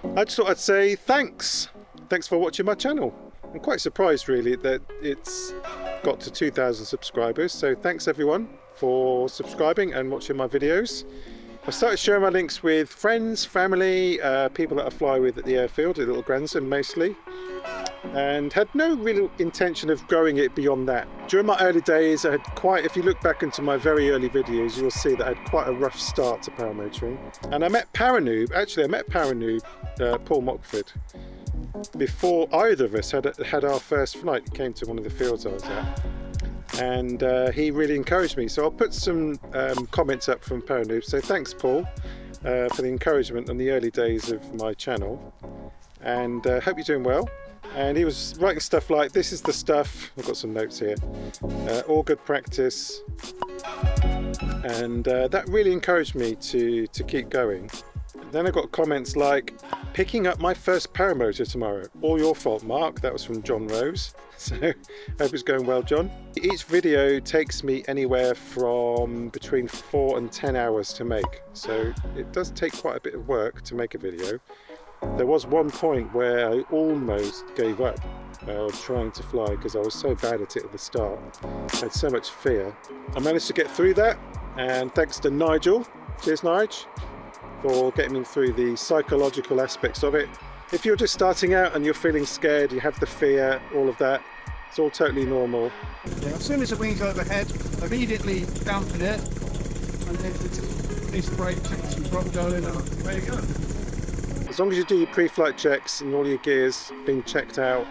I just thought I'd say thanks. Thanks for watching my channel. I'm quite surprised really that it's got to 2,000 subscribers, so thanks everyone for subscribing and watching my videos. I started sharing my links with friends, family, people that I fly with at the airfield, a little grandson mostly, and had no real intention of growing it beyond that. During my early days, I had quite, if you look back into my very early videos, you'll see that I had quite a rough start to paramotoring. And I met Paranoob, Paul Mockford, before either of us had our first flight. He came to one of the fields I was at. And he really encouraged me, so I'll put some comments up from Paranoob. So thanks Paul for the encouragement on the early days of my channel, and hope you're doing well. And he was writing stuff like, this is the stuff, I've got some notes here, all good practice, and that really encouraged me to keep going. Then I got comments like, picking up my first paramotor tomorrow. All your fault, Mark. That was from John Rose. So hope it's going well, John. Each video takes me anywhere from between 4 and 10 hours to make. So it does take quite a bit of work to make a video. There was one point where I almost gave up trying to fly because I was so bad at it at the start. I had so much fear. I managed to get through that, and thanks to Nigel. Cheers, Nigel, for getting me through the psychological aspects of it. If you're just starting out and you're feeling scared, you have the fear, all of that, it's all totally normal. Yeah, as soon as the wings overhead, immediately dampen it, and then release the brake, check some throttle going, and there you go. As long as you do your pre-flight checks and all your gears being checked out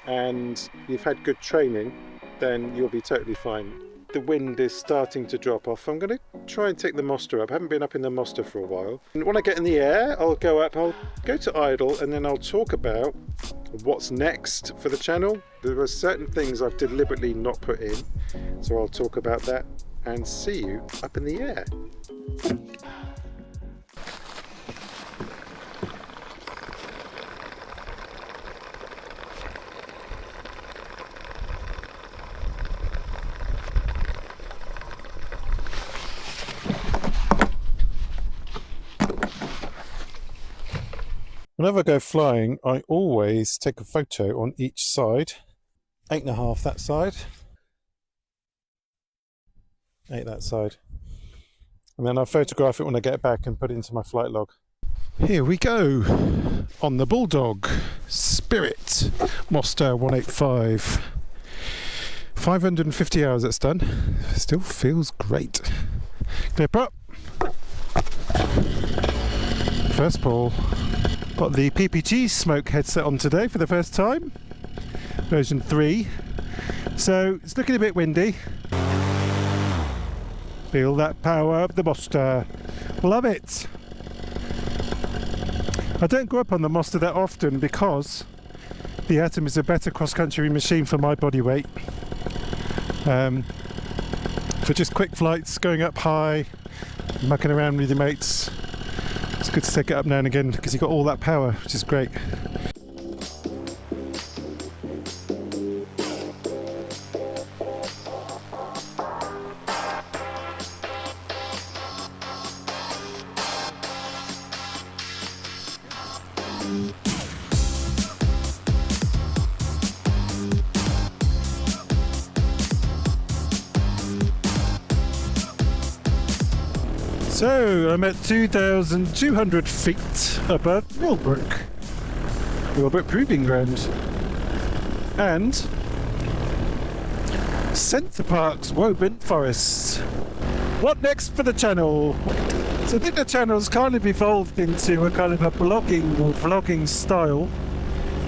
and you've had good training, then you'll be totally fine. The wind is starting to drop off. I'm going to try and take the Moster up. I haven't been up in the Moster for a while. And when I get in the air, I'll go up, I'll go to idle, and then I'll talk about what's next for the channel. There are certain things I've deliberately not put in, so I'll talk about that and see you up in the air. Whenever I go flying, I always take a photo on each side. 8.5 that side, 8 that side, and then I'll photograph it when I get back and put it into my flight log. Here we go on the Bulldog Spirit Moster 185. 550 hours that's done. Still feels great. Clip up. First pull. Got the PPG smoke headset on today for the first time, version 3, so it's looking a bit windy. Feel that power of the Moster, love it. I don't go up on the Moster that often because the Atom is a better cross-country machine for my body weight. For just quick flights, going up high, mucking around with your mates, it's good to take it up now and again because you've got all that power, which is great. So I'm at 2,200 feet above Millbrook Proving Ground, and Centre Park's Woburn Forest. What next for the channel? So I think the channel's kind of evolved into a kind of a blogging or vlogging style,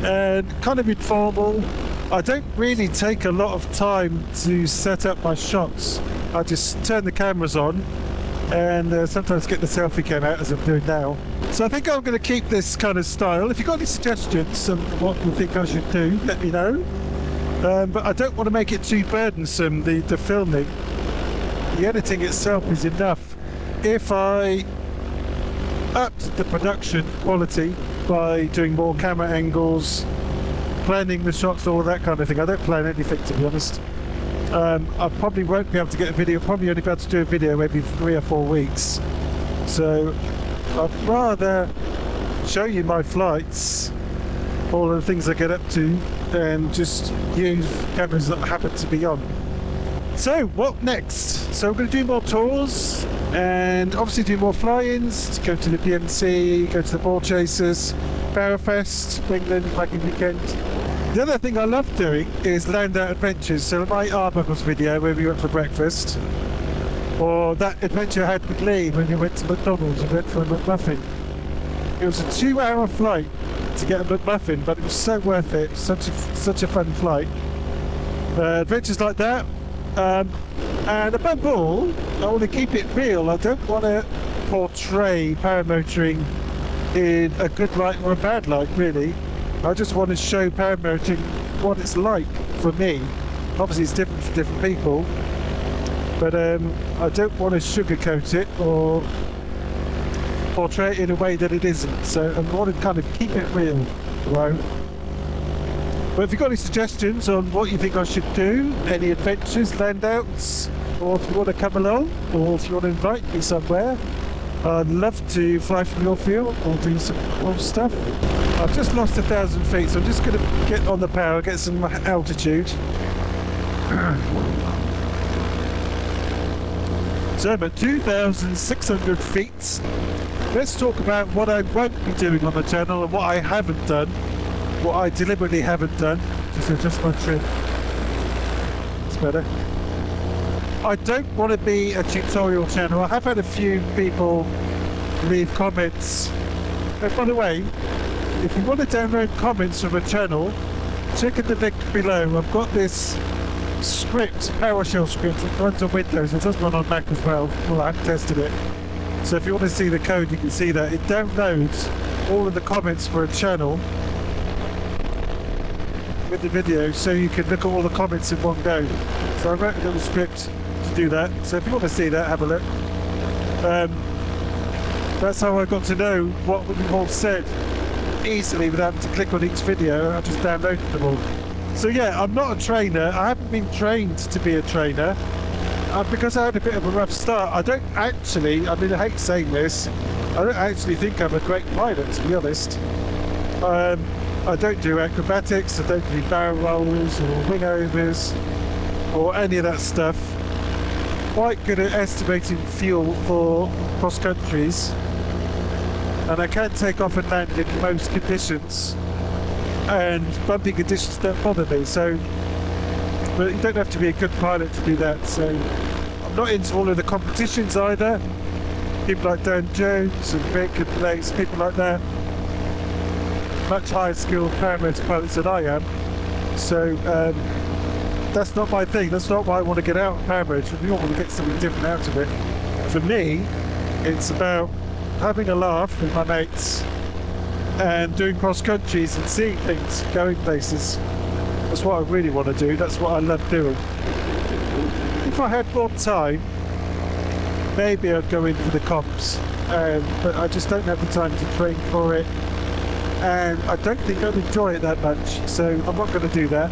and kind of informal. I don't really take a lot of time to set up my shots. I just turn the cameras on and sometimes get the selfie cam out as I'm doing now. So I think I'm going to keep this kind of style. If you've got any suggestions on what you think I should do, let me know. But I don't want to make it too burdensome, the filming. The editing itself is enough. If I upped the production quality by doing more camera angles, planning the shots, all that kind of thing. I don't plan anything, to be honest. I probably won't be able to get a video, probably only be able to do a video maybe 3 or 4 weeks. So I'd rather show you my flights, all of the things I get up to, and just use cameras that happen to be on. So what next? So we're going to do more tours and obviously do more fly-ins, go to the PMC, go to the Ball Chasers, Barrowfest, England, Wagon Weekend. The other thing I love doing is land out adventures. So my Arbuckles video where we went for breakfast, or that adventure I had with Lee when we went to McDonald's and went for a McMuffin. It was a 2-hour flight to get a McMuffin, but it was so worth it. Such a fun flight. Adventures like that. And above all, I want to keep it real. I don't want to portray paramotoring in a good light or a bad light, really. I just want to show paramotoring what it's like for me. Obviously it's different for different people, but I don't want to sugarcoat it or portray it in a way that it isn't. So I want to kind of keep it real, right? But if you've got any suggestions on what you think I should do, any adventures, land outs, or if you want to come along, or if you want to invite me somewhere, I'd love to fly from your field or do some cool stuff. I've just lost 1,000 feet, so I'm just going to get on the power, get some altitude. So I'm at 2,600 feet. Let's talk about what I won't be doing on the channel and what I haven't done, what I deliberately haven't done. Just adjust my trim. It's better. I don't want to be a tutorial channel. I have had a few people leave comments. And by the way, if you want to download comments from a channel, check in the link below. I've got this script, PowerShell script, that runs on Windows. It does run on Mac as well. Well, I haven't tested it. So if you want to see the code, you can see that. It downloads all of the comments for a channel with the video, so you can look at all the comments in one go. So I wrote a little script to do that. So if you want to see that, have a look. That's how I got to know what you've all said easily without having to click on each video. I just downloaded them all. So yeah, I'm not a trainer. I haven't been trained to be a trainer because I had a bit of a rough start. I don't actually, I mean, I hate saying this, I don't actually think I'm a great pilot, to be honest. I don't do acrobatics, I don't do barrel rolls or wing overs or any of that stuff. Quite good at estimating fuel for cross countries, and I can take off and land in most conditions, and bumpy conditions don't bother me. So, but you don't have to be a good pilot to do that. So I'm not into all of the competitions either. People like Dan Jones and Mick and Blaze, people like that, much higher skilled paramotor pilots than I am. So that's not my thing. That's not why I want to get out of paramotor. We all want to get something different out of it. For me, it's about having a laugh with my mates and doing cross countries and seeing things, going places. That's what I really want to do. That's what I love doing. If I had more time, maybe I'd go in for the comps, but I just don't have the time to train for it, and I don't think I'd enjoy it that much, so I'm not going to do that.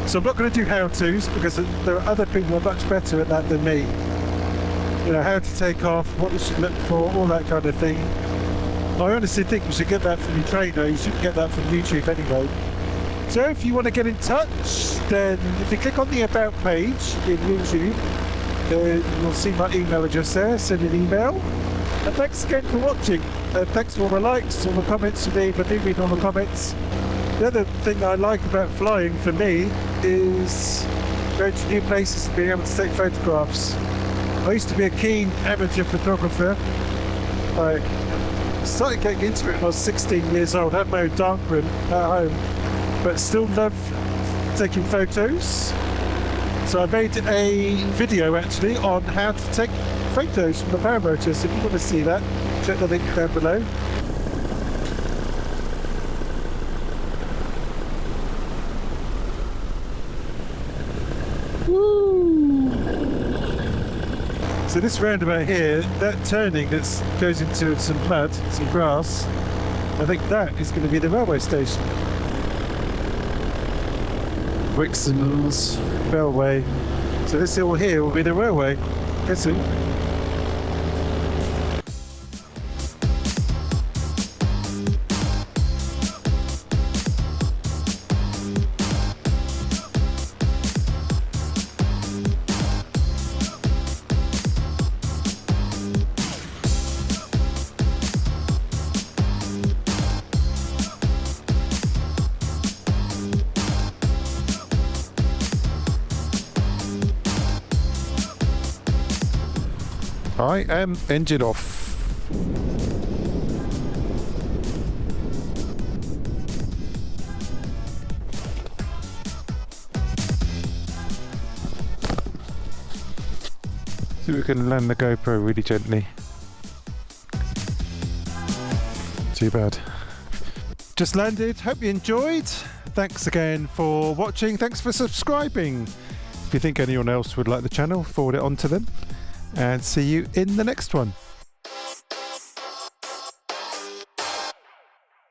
So I'm not going to do how-tos, because there are other people who are much better at that than me. You know, how to take off, what you should look for, all that kind of thing. I honestly think you should get that from your trainer. You shouldn't get that from YouTube anyway. So if you want to get in touch, then if you click on the About page in YouTube, you'll see my email address there. Send an email. And thanks again for watching. Thanks for all the likes, all the comments you leave. I do read all the comments. The other thing I like about flying for me is going to new places and being able to take photographs. I used to be a keen amateur photographer. I started getting into it when I was 16 years old. I had my own darkroom at home, but still love taking photos. So I made a video actually on how to take photos from the paramotor. So if you want to see that, check the link down below. So this roundabout here, that turning that goes into some mud, some grass, I think that is going to be the railway station. Wixon's Railway. So this hill here will be the railway. Guess who? I am engine off. See if we can land the GoPro really gently. Too bad. Just landed, hope you enjoyed. Thanks again for watching, thanks for subscribing. If you think anyone else would like the channel, forward it on to them. And see you in the next one.